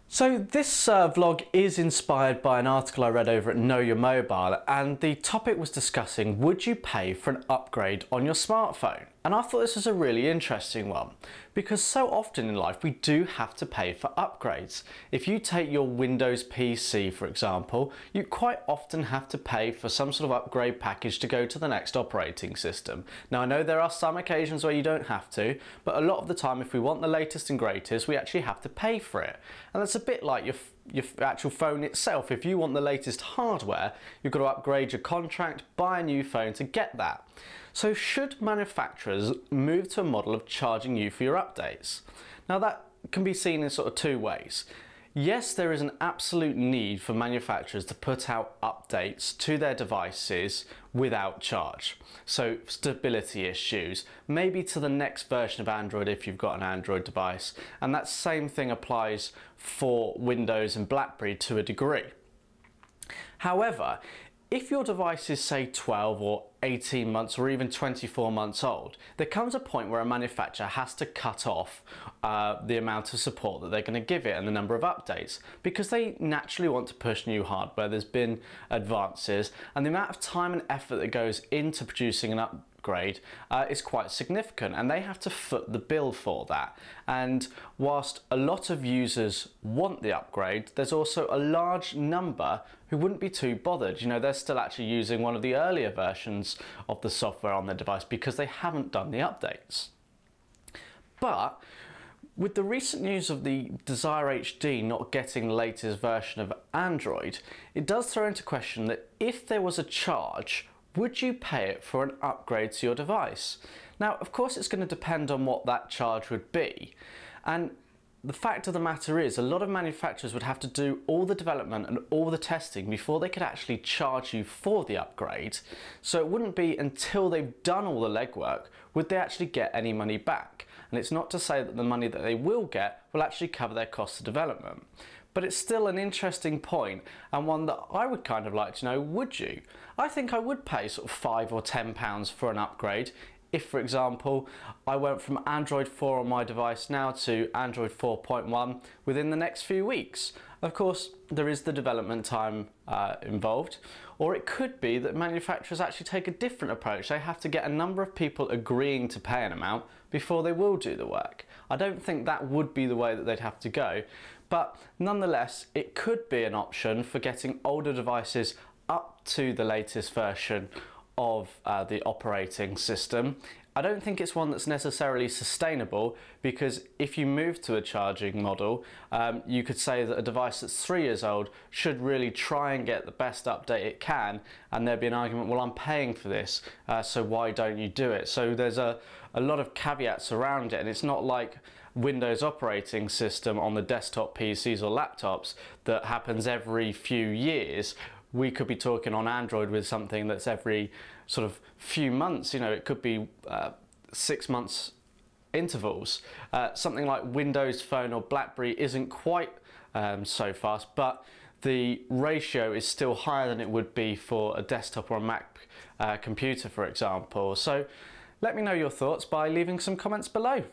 So this vlog is inspired by an article I read over at Know Your Mobile, and the topic was discussing, would you pay for an upgrade on your smartphone? And I thought this was a really interesting one because so often in life we do have to pay for upgrades. If you take your Windows PC for example, you quite often have to pay for some sort of upgrade package to go to the next operating system. Now I know there are some occasions where you don't have to, but a lot of the time if we want the latest and greatest we actually have to pay for it. And that's a bit like your actual phone itself. If you want the latest hardware, you've got to upgrade your contract, buy a new phone to get that. So should manufacturers move to a model of charging you for your updates? Now that can be seen in sort of two ways. Yes, there is an absolute need for manufacturers to put out updates to their devices without charge. So stability issues, maybe to the next version of Android if you've got an Android device, and that same thing applies for Windows and BlackBerry to a degree. However, if your device is say 12 or 18 months or even 24 months old, there comes a point where a manufacturer has to cut off the amount of support that they're going to give it and the number of updates, because they naturally want to push new hardware. There's been advances and the amount of time and effort that goes into producing an upgrade is quite significant, and they have to foot the bill for that. And whilst a lot of users want the upgrade, there's also a large number who wouldn't be too bothered. You know, they're still actually using one of the earlier versions of the software on their device because they haven't done the updates. But with the recent news of the Desire HD not getting the latest version of Android, it does throw into question that if there was a charge, would you pay it for an upgrade to your device? Now, of course, it's going to depend on what that charge would be. And the fact of the matter is, a lot of manufacturers would have to do all the development and all the testing before they could actually charge you for the upgrade. So it wouldn't be until they've done all the legwork would they actually get any money back. And it's not to say that the money that they will get will actually cover their cost of development. But it's still an interesting point, and one that I would kind of like to know, would you? I think I would pay sort of £5 or £10 for an upgrade if, for example, I went from Android 4 on my device now to Android 4.1 within the next few weeks. Of course, there is the development time involved, or it could be that manufacturers actually take a different approach. They have to get a number of people agreeing to pay an amount before they will do the work. I don't think that would be the way that they'd have to go, but nonetheless, it could be an option for getting older devices up to the latest version of the operating system. I don't think it's one that's necessarily sustainable, because if you move to a charging model, you could say that a device that's 3 years old should really try and get the best update it can, and there'd be an argument, well, I'm paying for this, so why don't you do it? So there's a lot of caveats around it, and it's not like Windows operating system on the desktop PCs or laptops that happens every few years. We could be talking on Android with something that's every sort of few months. You know, it could be 6 months intervals. Something like Windows Phone or BlackBerry isn't quite so fast, but the ratio is still higher than it would be for a desktop or a Mac computer, for example. So let me know your thoughts by leaving some comments below.